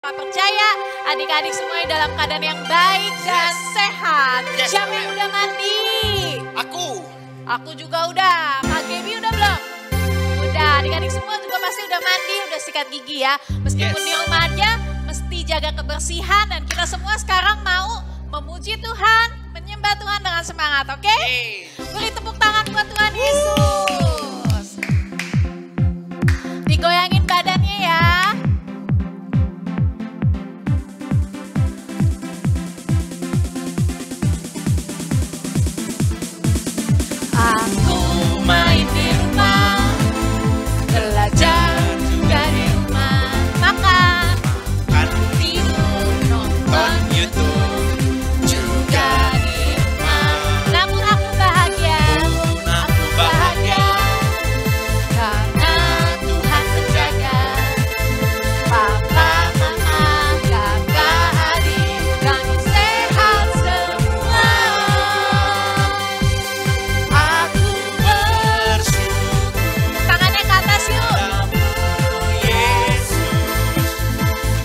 Percaya adik-adik semuanya dalam keadaan yang baik dan sehat. Siapa yang udah mandi? Aku juga udah. Kak Gaby udah belum? Udah, adik-adik semua juga pasti udah mandi, udah sikat gigi ya. Meskipun di rumah aja, mesti jaga kebersihan. Dan kita semua sekarang mau memuji Tuhan, menyembah Tuhan dengan semangat, oke? Beri tepuk tangan buat Tuhan Yesus. Digoyangin badannya ya. Aku main di rumah, belajar juga di rumah, makan, tidur, nonton YouTube juga di rumah. Namun aku bahagia karena Tuhan menjaga. Papa, mama, kakak, adik, kami sehat semua. Aku bersyukur. Tangannya ke atas yuk.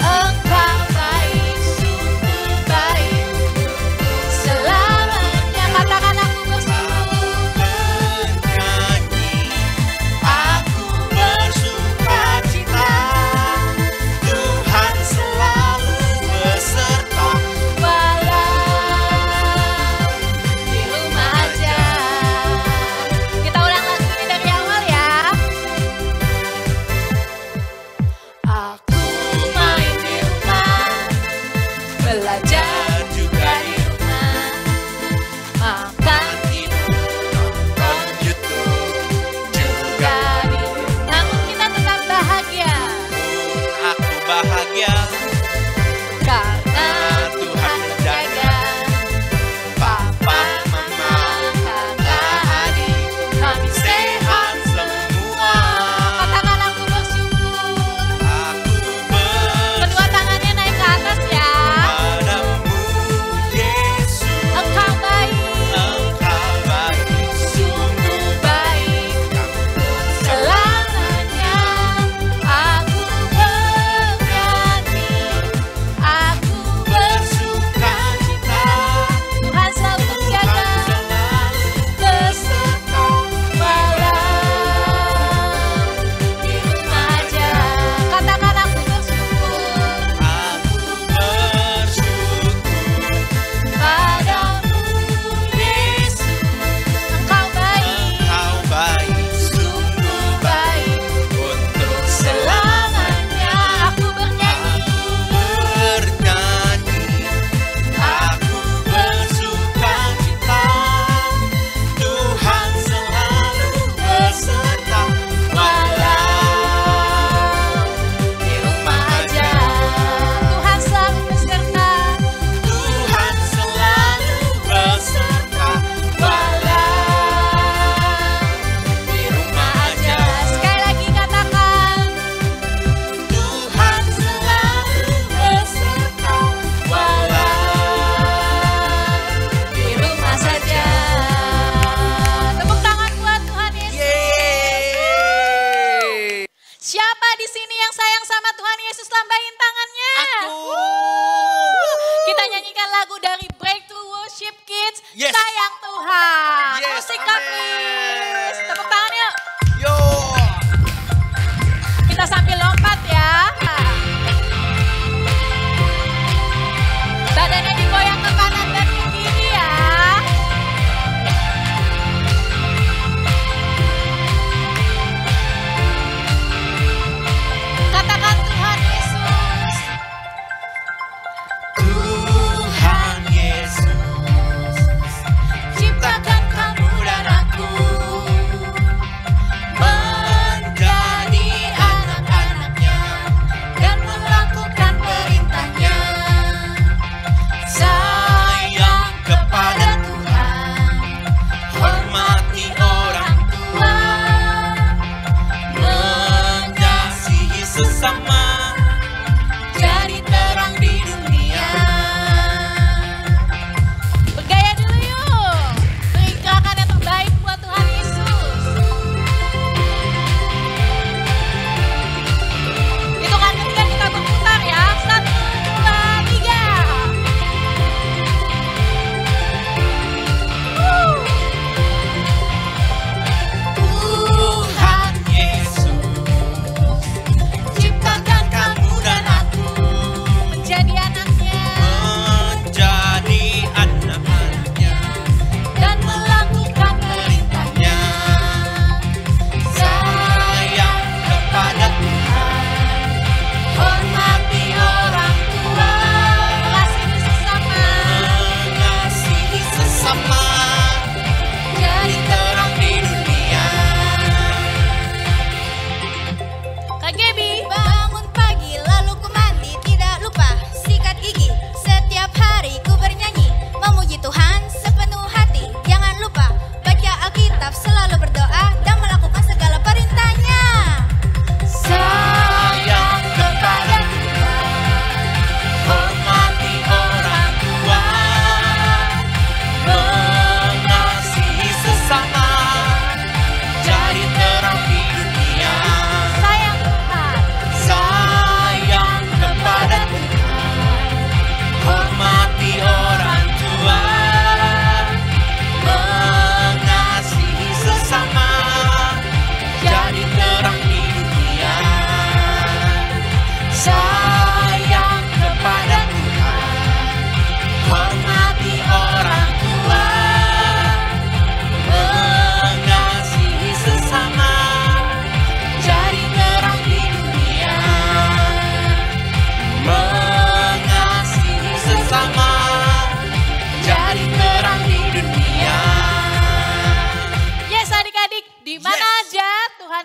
Engkau baik, sungguh baik. Selamanya katakan aku bersyukur. Aku bersuka cita, Tuhan selalu beserta. Walau di rumah aja. Kita ulang lagu ini dari awal ya. Aku main di rumah, belajar juga di rumah, makan, Nonton YouTube juga, juga di rumah. Namun kita tetap bahagia aku bahagia karena Tuhan menjaga. Papa, mama, kakak, adik, kami sehat semua. Katakan aku bersyukur. Aku Kedua tangannya naik ke atas ya. berpadamu Yesus, Engkau baik, Engkau baik, sungguh baik. Selamanya aku bernyanyi, aku bersuka cita. Tuhan selalu menjaga, beserta walau di rumah aja. Katakan aku bersyukur padamu Yesus. Engkau baik, Engkau baik, sungguh baik. untuk Selamanya aku bernyanyi, bernyanyi, aku bersuka cita, Tuhan selalu beserta, walau di rumah aja. Tuhan selalu beserta, Tuhan selalu beserta, walau di rumah aja. Sekali lagi katakan, Tuhan selalu beserta, walau di rumah saja. Tepuk tangan buat Tuhan Yesus. Yeay. Siapa di sini yang sayang sama Tuhan Yesus? Lambain tangannya. Aku. Kita nyanyikan lagu dari Breakthrough Worship Kids. Yes. Sayang Tuhan. Yes, Musik amin. please. Tepuk tangan yuk. Yo. Kita sambil lompat ya. Badannya digoyang ke kanan dan ke kiri ya. Katakan Tuhan Yesus. Tuhan Yesus, Ciptakan kamu dan aku.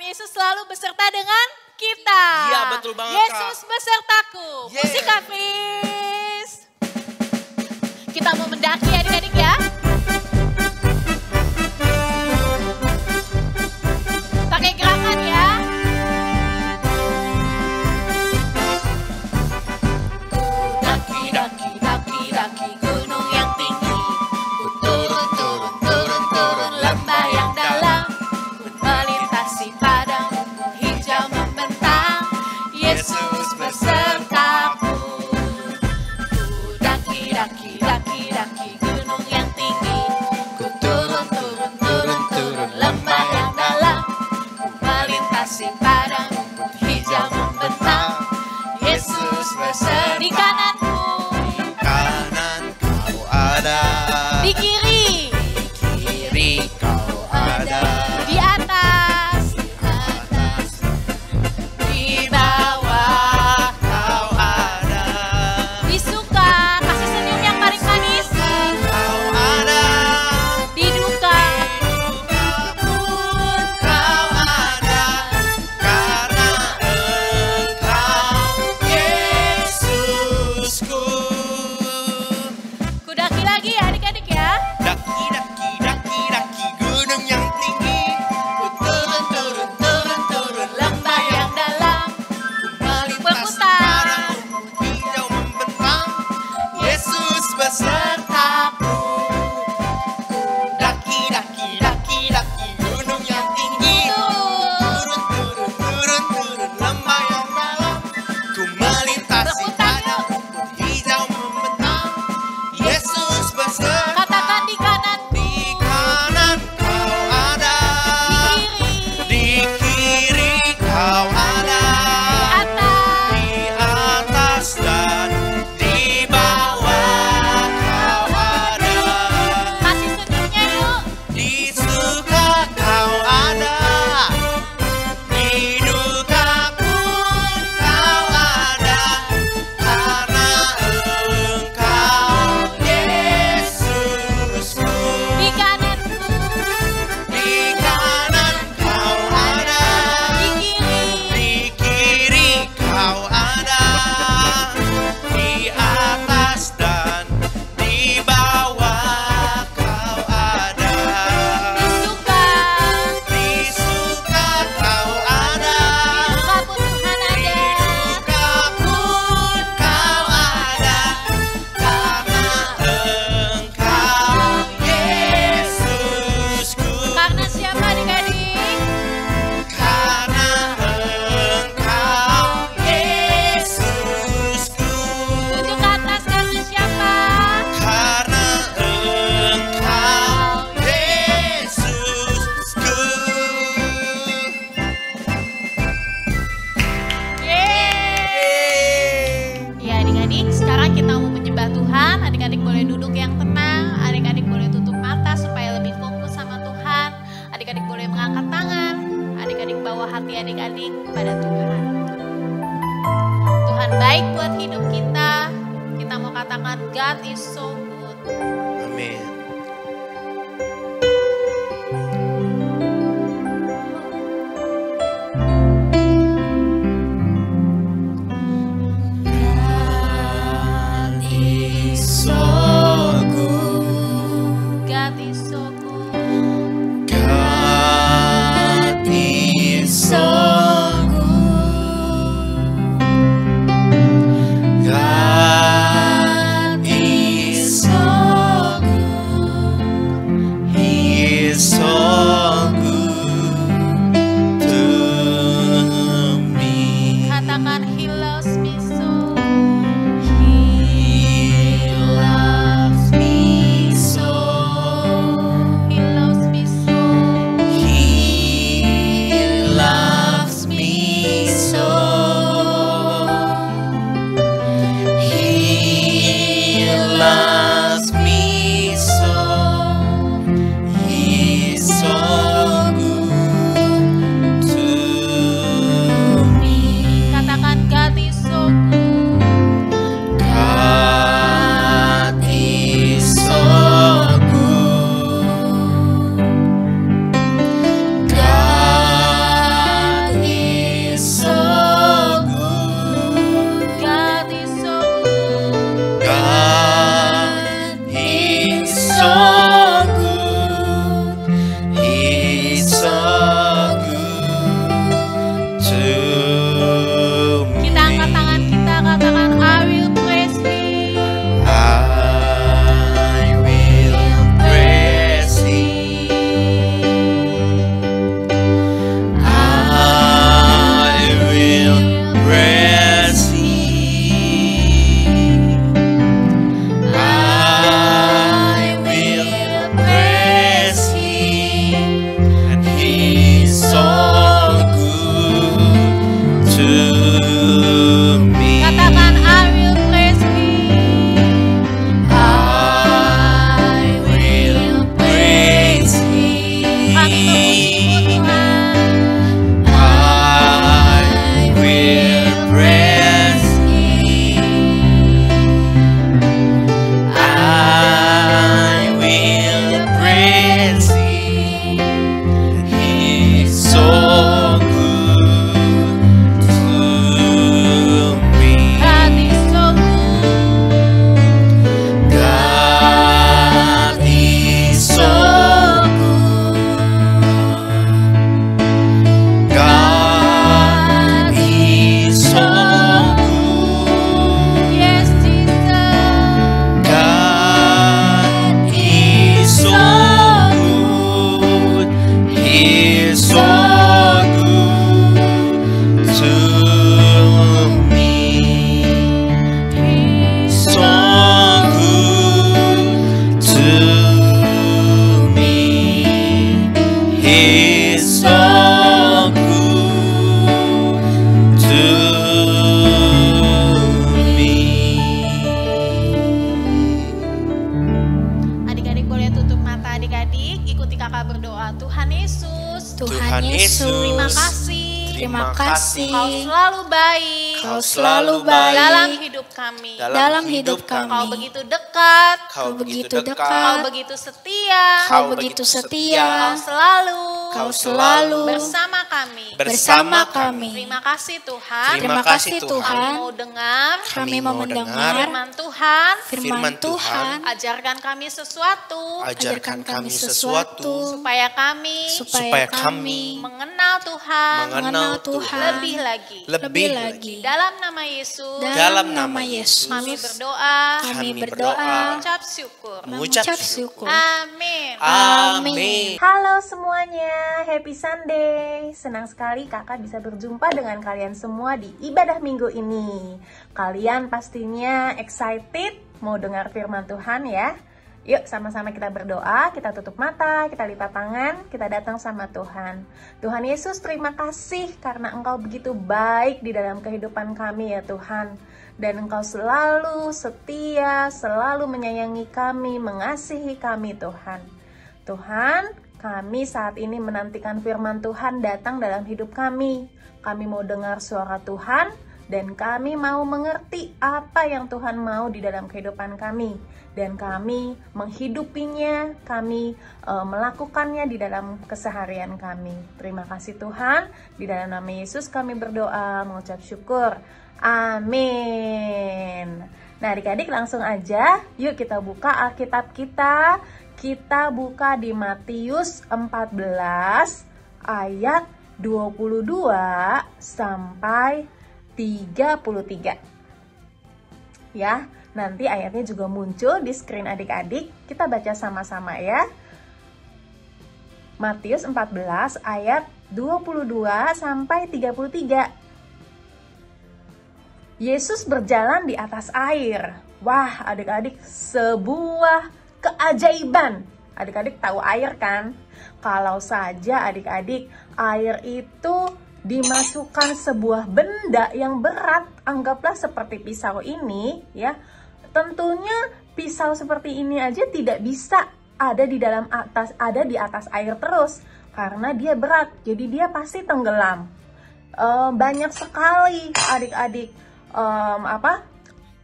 Yesus selalu beserta dengan kita. Iya, betul banget, Yesus Kak. besertaku. Yeah. Musik Kak, please. Kita mau mendaki adik-adik ya. Pakai gerakan ya. Daki gunung yang tinggi, ku turun lembah yang dalam, ku melintasi padang rumput hijau membentang, Yesus besertaku. Ku daki gunung yang tinggi, ku turun lembah yang dalam, ku melintasi padang rumput hijau membentang, Yesus besertaku. Di kananku, di kiri kau ada, di atas, di bawah kau ada, di suka, kasih senyum yang paling manis, kau ada, di duka pun kau ada, karena Engkau Yesusku. ku daki lagi ya adik-adik ya. Daki gunung yang tinggi, ku turun Lembah yang dalam, melintas berputar, padang rumput hijau membentang, Yesus besertaku. Daki gunung yang tinggi, turun lembah yang dalam, ku melintasi Berputar padang yuk. rumput hijau membentang, Yesus besertaku. Katakan di kanan, Di kanan kau ada, di kiri, di kiri kau ada, atas, di atas dan di bawah kau ada, kasih senyumnya yuk. di suka kau ada, di duka pun kau ada, karena Engkau Yesusku. Di kananku, Di kanan kau ada, di kiri, di kiri kau ada, di atas dan di bawah kau ada, di suka, di suka kau ada, duka pun Tuhan di ada. duka pun kau ada, karena Engkau Yesusku. Karena siapa adik-adik? Karena Engkau Yesusku. Tunjuk ke atas, karena siapa? Karena Engkau Yesusku. Yeay. Ya adik-adik, sekarang kita mau menyembah Tuhan. Adik-adik boleh duduk yang tenang. Adik-adik boleh tutup mata supaya lebih fokus sama Tuhan. Adik-adik boleh mengangkat tangan. Adik-adik bawa hati adik-adik pada Tuhan. Tuhan baik buat hidup kita. Kita mau katakan God is so good. Amin. God is so good. God is so good. God is so good. God is Tuhan Yesus. Terima kasih. Terima kasih. Kau selalu baik. Kau selalu baik dalam hidup kami. dalam hidup kami. Kau begitu dekat. Kau begitu Kau dekat. begitu setia. Kau begitu setia. Kau Kau selalu bersama kami. bersama kami. Terima kasih Tuhan. Terima kasih Kami Tuhan. mau dengar Kami mau mendengar firman Tuhan. firman Tuhan. Ajarkan kami sesuatu Ajarkan kami sesuatu supaya kami supaya kami mengenal Tuhan mengenal Tuhan lebih lagi. lebih lagi. Dalam nama Yesus Dalam nama Yesus kami berdoa, kami Kami berdoa mengucap syukur. mengucap mengucap syukur. Amin. Amin. Halo semuanya, happy Sunday. Senang sekali kakak bisa berjumpa dengan kalian semua di ibadah minggu ini. Kalian pastinya excited mau dengar firman Tuhan ya. Yuk sama-sama kita berdoa, kita tutup mata, kita lipat tangan, kita datang sama Tuhan. Tuhan Yesus, terima kasih karena Engkau begitu baik di dalam kehidupan kami ya Tuhan. Dan Engkau selalu setia, selalu menyayangi kami, mengasihi kami Tuhan. Tuhan, kami saat ini menantikan firman Tuhan datang dalam hidup kami. Kami mau dengar suara Tuhan dan kami mau mengerti apa yang Tuhan mau di dalam kehidupan kami. Dan kami menghidupinya, kami melakukannya di dalam keseharian kami. Terima kasih Tuhan, di dalam nama Yesus kami berdoa, mengucap syukur. Amin. Nah adik-adik langsung aja, yuk kita buka Alkitab kita. Kita buka di Matius 14 ayat 22 sampai 33. Ya, nanti ayatnya juga muncul di screen adik-adik. Kita baca sama-sama ya. Matius 14 ayat 22 sampai 33. Yesus berjalan di atas air. Wah, adik-adik, sebuah keajaiban. Adik-adik tahu air kan? Kalau saja adik-adik air itu dimasukkan sebuah benda yang berat, anggaplah seperti pisau ini ya. Tentunya pisau seperti ini aja tidak bisa ada di atas air terus karena dia berat. Jadi dia pasti tenggelam. Banyak sekali adik-adik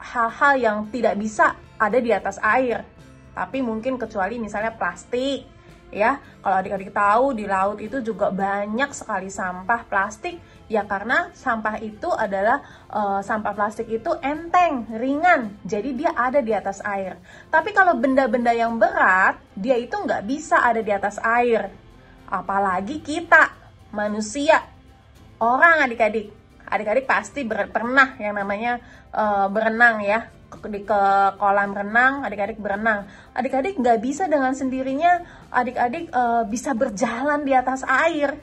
hal-hal yang tidak bisa ada di atas air. Tapi mungkin kecuali misalnya plastik. Ya, kalau adik-adik tahu di laut itu juga banyak sekali sampah plastik ya karena sampah itu adalah sampah plastik itu enteng, ringan, jadi dia ada di atas air. Tapi kalau benda-benda yang berat dia itu nggak bisa ada di atas air, apalagi kita manusia, orang adik-adik pasti pernah yang namanya berenang ya. Ke kolam renang, adik-adik berenang. Adik-adik nggak bisa dengan sendirinya, adik-adik bisa berjalan di atas air.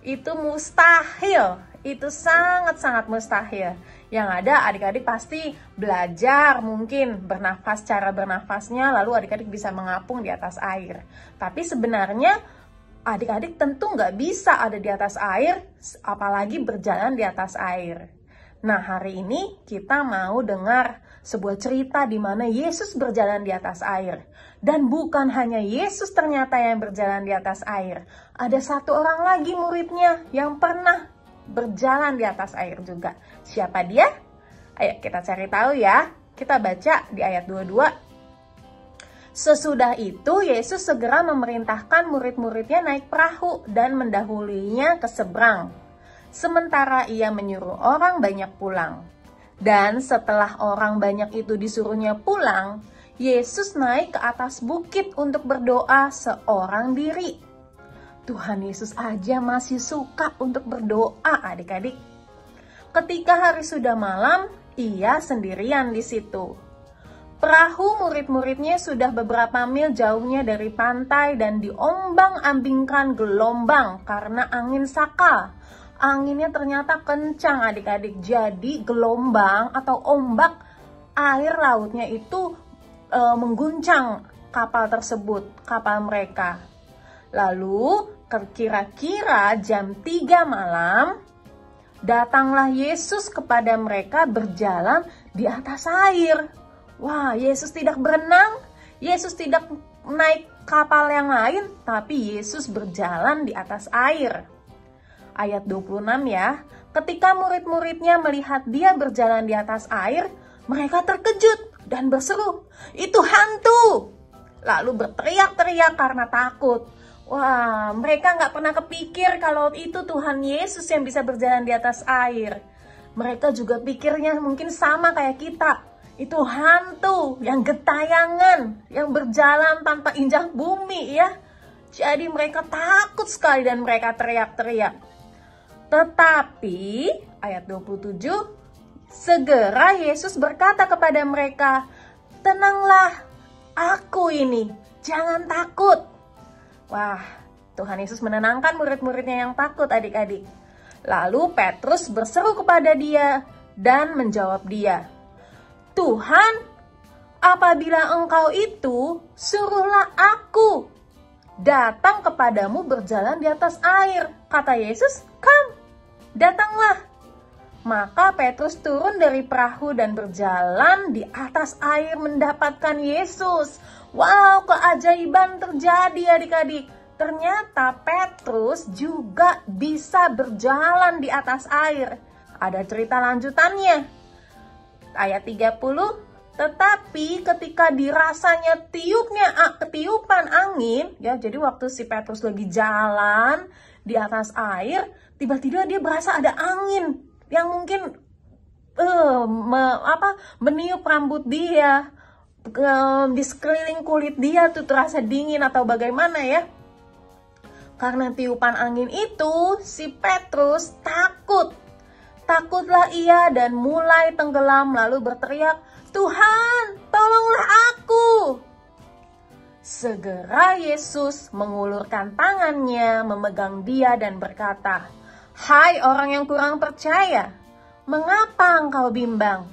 Itu mustahil, itu sangat-sangat mustahil. Yang ada adik-adik pasti belajar mungkin cara bernafasnya, lalu adik-adik bisa mengapung di atas air. Tapi sebenarnya adik-adik tentu nggak bisa ada di atas air, apalagi berjalan di atas air. Nah, hari ini kita mau dengar sebuah cerita di mana Yesus berjalan di atas air. Dan bukan hanya Yesus ternyata yang berjalan di atas air. Ada satu orang lagi muridnya yang pernah berjalan di atas air juga. Siapa dia? Ayo kita cari tahu ya. Kita baca di ayat 22. Sesudah itu Yesus segera memerintahkan murid-muridnya naik perahu dan mendahulinya ke seberang. Sementara ia menyuruh orang banyak pulang. Dan setelah orang banyak itu disuruhnya pulang, Yesus naik ke atas bukit untuk berdoa seorang diri. Tuhan Yesus aja masih suka untuk berdoa adik-adik. Ketika hari sudah malam, ia sendirian di situ. Perahu murid-muridnya sudah beberapa mil jauhnya dari pantai dan diombang-ambingkan gelombang karena angin sakal. Anginnya ternyata kencang adik-adik, jadi gelombang atau ombak air lautnya itu mengguncang kapal tersebut, kapal mereka. Lalu kira-kira jam 3 malam, datanglah Yesus kepada mereka berjalan di atas air. Wah, Yesus tidak berenang, Yesus tidak naik kapal yang lain, tapi Yesus berjalan di atas air. Ayat 26 ya, ketika murid-muridnya melihat dia berjalan di atas air, mereka terkejut dan berseru, "Itu hantu!" Lalu berteriak-teriak karena takut. Wah, mereka nggak pernah kepikir kalau itu Tuhan Yesus yang bisa berjalan di atas air. Mereka juga pikirnya mungkin sama kayak kita. Itu hantu yang gentayangan, yang berjalan tanpa injak bumi ya. Jadi mereka takut sekali dan mereka teriak-teriak. Tetapi ayat 27, segera Yesus berkata kepada mereka, "Tenanglah, aku ini, jangan takut." Wah, Tuhan Yesus menenangkan murid-muridnya yang takut adik-adik. Lalu Petrus berseru kepada dia dan menjawab dia, "Tuhan, apabila engkau itu, suruhlah aku datang kepadamu berjalan di atas air." Kata Yesus, "Come, datanglah." Maka Petrus turun dari perahu dan berjalan di atas air mendapatkan Yesus. Wow, keajaiban terjadi adik-adik. Ternyata Petrus juga bisa berjalan di atas air. Ada cerita lanjutannya. Ayat 30, tetapi ketika dirasanya ketiupan angin, ya, jadi waktu si Petrus lagi jalan di atas air, tiba-tiba dia berasa ada angin yang mungkin meniup rambut dia, di sekeliling kulit dia tuh terasa dingin atau bagaimana ya. Karena tiupan angin itu, si Petrus takut. Takutlah ia dan mulai tenggelam lalu berteriak, "Tuhan, tolonglah aku." Segera Yesus mengulurkan tangannya, memegang dia dan berkata, "Hai orang yang kurang percaya, mengapa engkau bimbang?"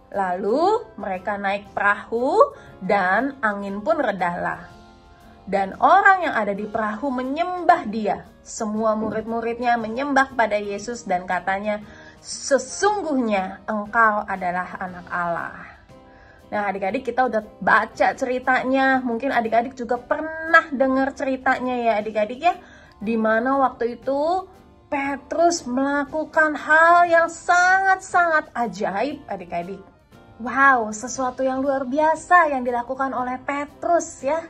Lalu mereka naik perahu dan angin pun redahlah. Dan orang yang ada di perahu menyembah dia. Semua murid-muridnya menyembah pada Yesus dan katanya, "Sesungguhnya engkau adalah anak Allah." Nah, adik-adik, kita udah baca ceritanya. Mungkin adik-adik juga pernah dengar ceritanya ya adik-adik ya. Dimana waktu itu Petrus melakukan hal yang sangat-sangat ajaib adik-adik. Wow, sesuatu yang luar biasa yang dilakukan oleh Petrus ya.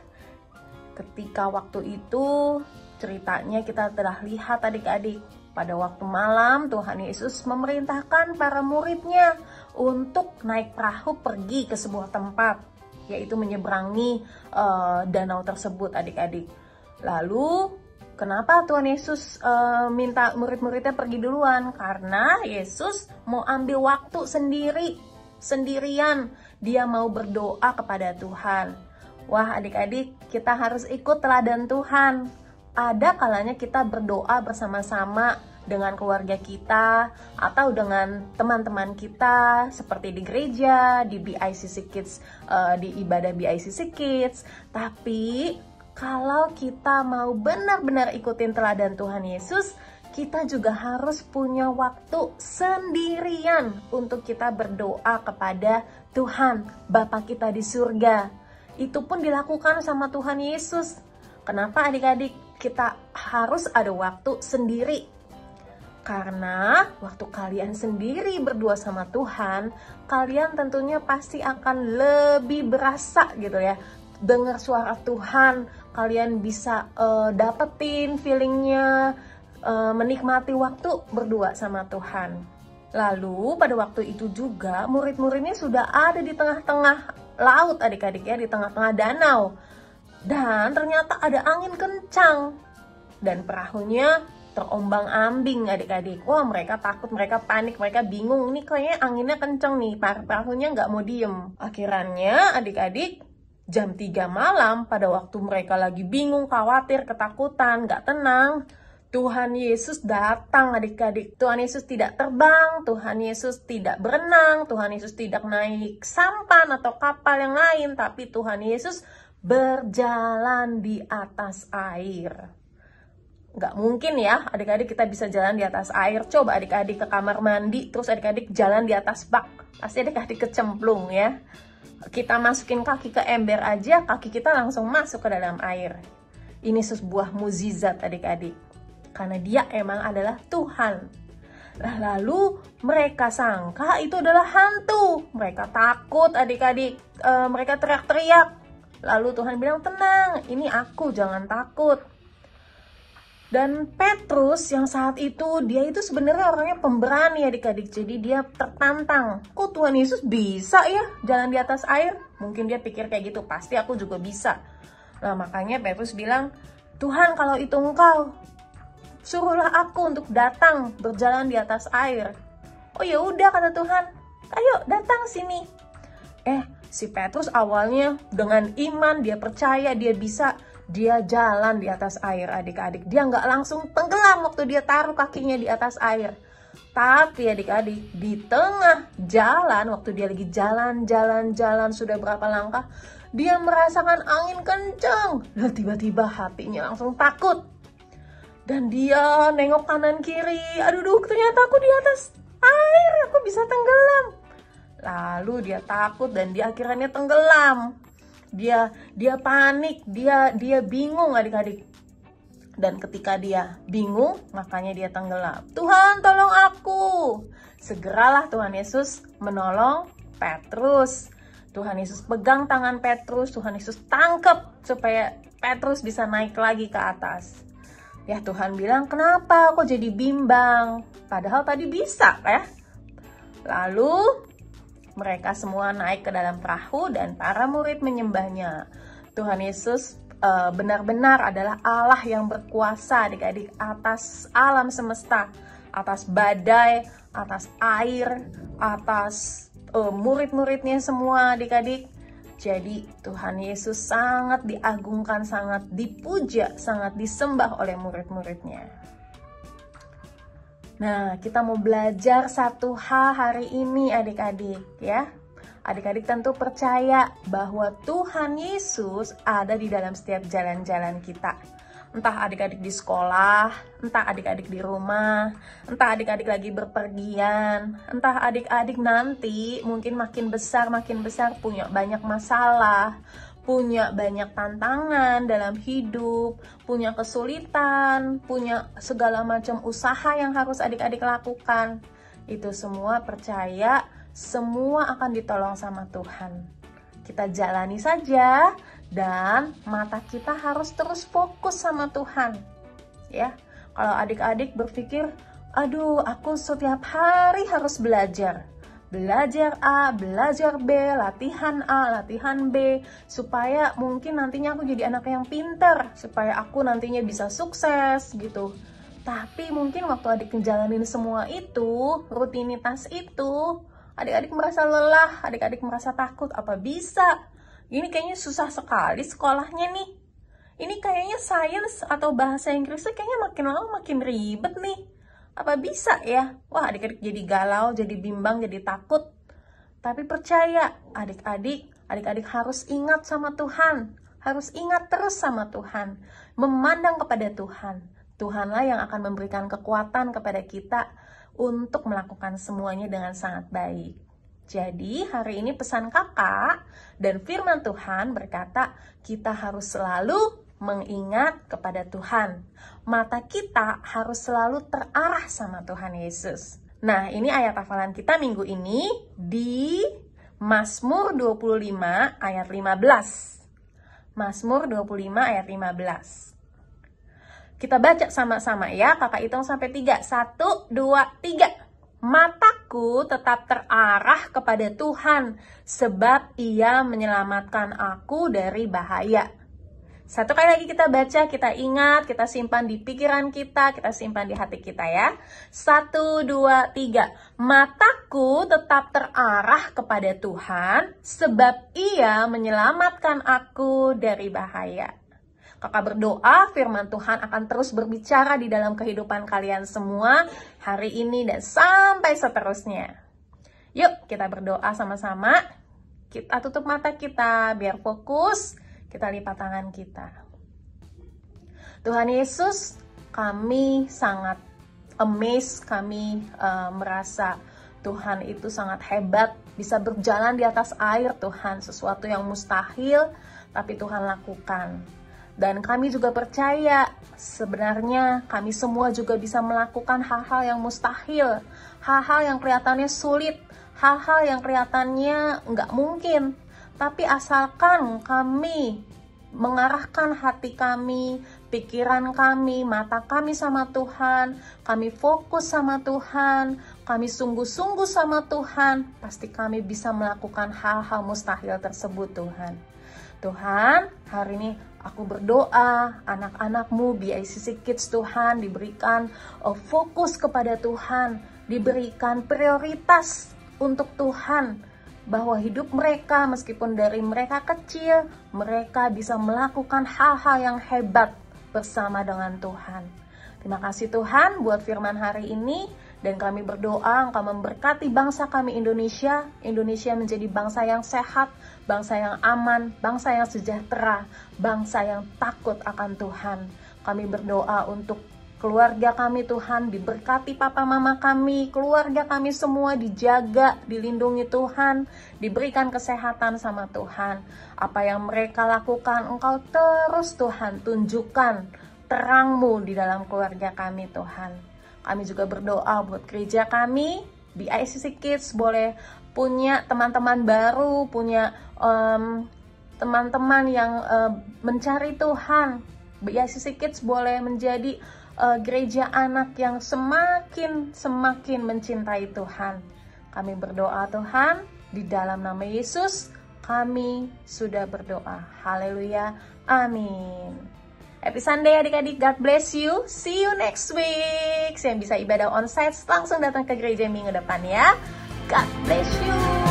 Ketika waktu itu ceritanya kita telah lihat adik-adik. Pada waktu malam Tuhan Yesus memerintahkan para muridnya untuk naik perahu pergi ke sebuah tempat. Yaitu menyeberangi danau tersebut adik-adik. Lalu kenapa Tuhan Yesus minta murid-muridnya pergi duluan? Karena Yesus mau ambil waktu sendirian. Dia mau berdoa kepada Tuhan. Wah adik-adik, kita harus ikut teladan Tuhan. Ada kalanya kita berdoa bersama-sama dengan keluarga kita atau dengan teman-teman kita seperti di gereja, di BICC Kids, di ibadah BICC Kids. Tapi kalau kita mau benar-benar ikutin teladan Tuhan Yesus, kita juga harus punya waktu sendirian untuk kita berdoa kepada Tuhan, Bapa kita di surga. Itu pun dilakukan sama Tuhan Yesus. Kenapa adik-adik kita harus ada waktu sendiri? Karena waktu kalian sendiri berdua sama Tuhan, kalian tentunya pasti akan lebih berasa gitu ya. Dengar suara Tuhan, kalian bisa dapetin feelingnya, menikmati waktu berdua sama Tuhan. Lalu pada waktu itu juga murid-muridnya sudah ada di tengah-tengah laut adik-adik ya, di tengah-tengah danau. Dan ternyata ada angin kencang dan perahunya terombang-ambing adik-adik. Wah, mereka takut, mereka panik, mereka bingung. Ini kayaknya anginnya kencang nih, perahunya nggak mau diem. Akhirnya adik-adik jam 3 malam pada waktu mereka lagi bingung, khawatir, ketakutan, nggak tenang, Tuhan Yesus datang adik-adik. Tuhan Yesus tidak terbang, Tuhan Yesus tidak berenang, Tuhan Yesus tidak naik sampan atau kapal yang lain, tapi Tuhan Yesus berjalan di atas air. Nggak mungkin ya adik-adik kita bisa jalan di atas air. Coba adik-adik ke kamar mandi, terus adik-adik jalan di atas bak. Pasti adik-adik kecemplung ya. Kita masukin kaki ke ember aja, kaki kita langsung masuk ke dalam air. Ini sebuah mukjizat adik-adik, karena dia emang adalah Tuhan. Nah, lalu mereka sangka itu adalah hantu. Mereka takut adik-adik, mereka teriak-teriak. Lalu Tuhan bilang, tenang, ini aku, jangan takut. Dan Petrus yang saat itu, dia itu sebenarnya orangnya pemberani adik-adik. Jadi dia tertantang, kok Tuhan Yesus bisa ya jalan di atas air? Mungkin dia pikir kayak gitu, pasti aku juga bisa. Nah, makanya Petrus bilang, Tuhan kalau itu engkau, suruhlah aku untuk datang berjalan di atas air. Oh ya udah, kata Tuhan, ayo datang sini. Si Petrus awalnya dengan iman, dia percaya dia bisa, dia jalan di atas air adik-adik. Dia nggak langsung tenggelam waktu dia taruh kakinya di atas air. Tapi adik-adik, di tengah jalan, waktu dia lagi jalan sudah berapa langkah, dia merasakan angin kencang. Dan tiba-tiba hatinya langsung takut. Dan dia nengok kanan kiri, aduh ternyata aku di atas air, aku bisa tenggelam. Lalu dia takut dan dia akhirnya tenggelam. Dia panik, dia bingung adik-adik. Dan ketika dia bingung, makanya dia tenggelam. Tuhan, tolong aku. Segeralah Tuhan Yesus menolong Petrus. Tuhan Yesus pegang tangan Petrus, Tuhan Yesus tangkap supaya Petrus bisa naik lagi ke atas. Ya, Tuhan bilang, kenapa kok jadi bimbang? Padahal tadi bisa ya. Lalu mereka semua naik ke dalam perahu dan para murid menyembahnya. Tuhan Yesus benar-benar adalah Allah yang berkuasa adik-adik atas alam semesta, atas badai, atas air, atas murid-muridnya semua adik-adik. Jadi Tuhan Yesus sangat diagungkan, sangat dipuja, sangat disembah oleh murid-muridnya. Nah, kita mau belajar satu hal hari ini adik-adik ya. Adik-adik tentu percaya bahwa Tuhan Yesus ada di dalam setiap jalan-jalan kita. Entah adik-adik di sekolah, entah adik-adik di rumah, entah adik-adik lagi berpergian, entah adik-adik nanti mungkin makin besar punya banyak masalah, punya banyak tantangan dalam hidup, punya kesulitan, punya segala macam usaha yang harus adik-adik lakukan. Itu semua percaya, semua akan ditolong sama Tuhan. Kita jalani saja dan mata kita harus terus fokus sama Tuhan. Ya, kalau adik-adik berpikir, aduh aku setiap hari harus belajar. Belajar A, belajar B, latihan A, latihan B, supaya mungkin nantinya aku jadi anak yang pintar, supaya aku nantinya bisa sukses gitu. Tapi mungkin waktu adik ngejalanin semua itu, rutinitas itu, adik-adik merasa lelah, adik-adik merasa takut, apa bisa? Ini kayaknya susah sekali sekolahnya nih. Ini kayaknya sains atau bahasa Inggrisnya kayaknya makin lama makin ribet nih. Apa bisa ya? Wah, adik-adik jadi galau, jadi bimbang, jadi takut. Tapi percaya, adik-adik harus ingat sama Tuhan. Harus ingat terus sama Tuhan. Memandang kepada Tuhan. Tuhanlah yang akan memberikan kekuatan kepada kita untuk melakukan semuanya dengan sangat baik. Jadi hari ini pesan kakak dan firman Tuhan berkata kita harus selalu mengingat kepada Tuhan. Mata kita harus selalu terarah sama Tuhan Yesus. Nah, ini ayat hafalan kita minggu ini di Mazmur 25 ayat 15. Mazmur 25 ayat 15. Kita baca sama-sama ya, kakak hitung sampai 3. 1, 2, 3. Mataku tetap terarah kepada Tuhan, sebab Ia menyelamatkan aku dari bahaya. Satu kali lagi kita baca, kita ingat, kita simpan di pikiran kita simpan di hati kita ya. 1, 2, 3. Mataku tetap terarah kepada Tuhan, sebab Ia menyelamatkan aku dari bahaya. Kakak berdoa firman Tuhan akan terus berbicara di dalam kehidupan kalian semua hari ini dan sampai seterusnya. Yuk kita berdoa sama-sama. Kita tutup mata kita biar fokus. Kita lipat tangan kita. Tuhan Yesus, kami sangat amazed, kami merasa Tuhan itu sangat hebat, bisa berjalan di atas air Tuhan, sesuatu yang mustahil, tapi Tuhan lakukan. Dan kami juga percaya, sebenarnya kami semua juga bisa melakukan hal-hal yang mustahil, hal-hal yang kelihatannya sulit, hal-hal yang kelihatannya nggak mungkin. Tapi asalkan kami mengarahkan hati kami, pikiran kami, mata kami sama Tuhan, kami fokus sama Tuhan, kami sungguh-sungguh sama Tuhan, pasti kami bisa melakukan hal-hal mustahil tersebut Tuhan. Tuhan, hari ini aku berdoa anak-anak-Mu BICC Kids Tuhan diberikan fokus kepada Tuhan, diberikan prioritas untuk Tuhan, bahwa hidup mereka meskipun dari mereka kecil, mereka bisa melakukan hal-hal yang hebat bersama dengan Tuhan. Terima kasih Tuhan buat firman hari ini, dan kami berdoa Engkau memberkati bangsa kami Indonesia. Indonesia menjadi bangsa yang sehat, bangsa yang aman, bangsa yang sejahtera, bangsa yang takut akan Tuhan. Kami berdoa untuk keluarga kami Tuhan, diberkati papa mama kami, keluarga kami semua dijaga, dilindungi Tuhan, diberikan kesehatan sama Tuhan. Apa yang mereka lakukan, Engkau terus Tuhan tunjukkan terang-Mu di dalam keluarga kami Tuhan. Kami juga berdoa buat gereja kami, BICC Kids boleh punya teman-teman baru, punya teman-teman yang mencari Tuhan. BICC Kids boleh menjadi gereja anak yang semakin mencintai Tuhan. Kami berdoa Tuhan, di dalam nama Yesus kami sudah berdoa. Haleluya, amin. Happy Sunday adik-adik, God bless you. See you next week. Yang bisa ibadah onsite langsung datang ke gereja minggu depan ya. God bless you.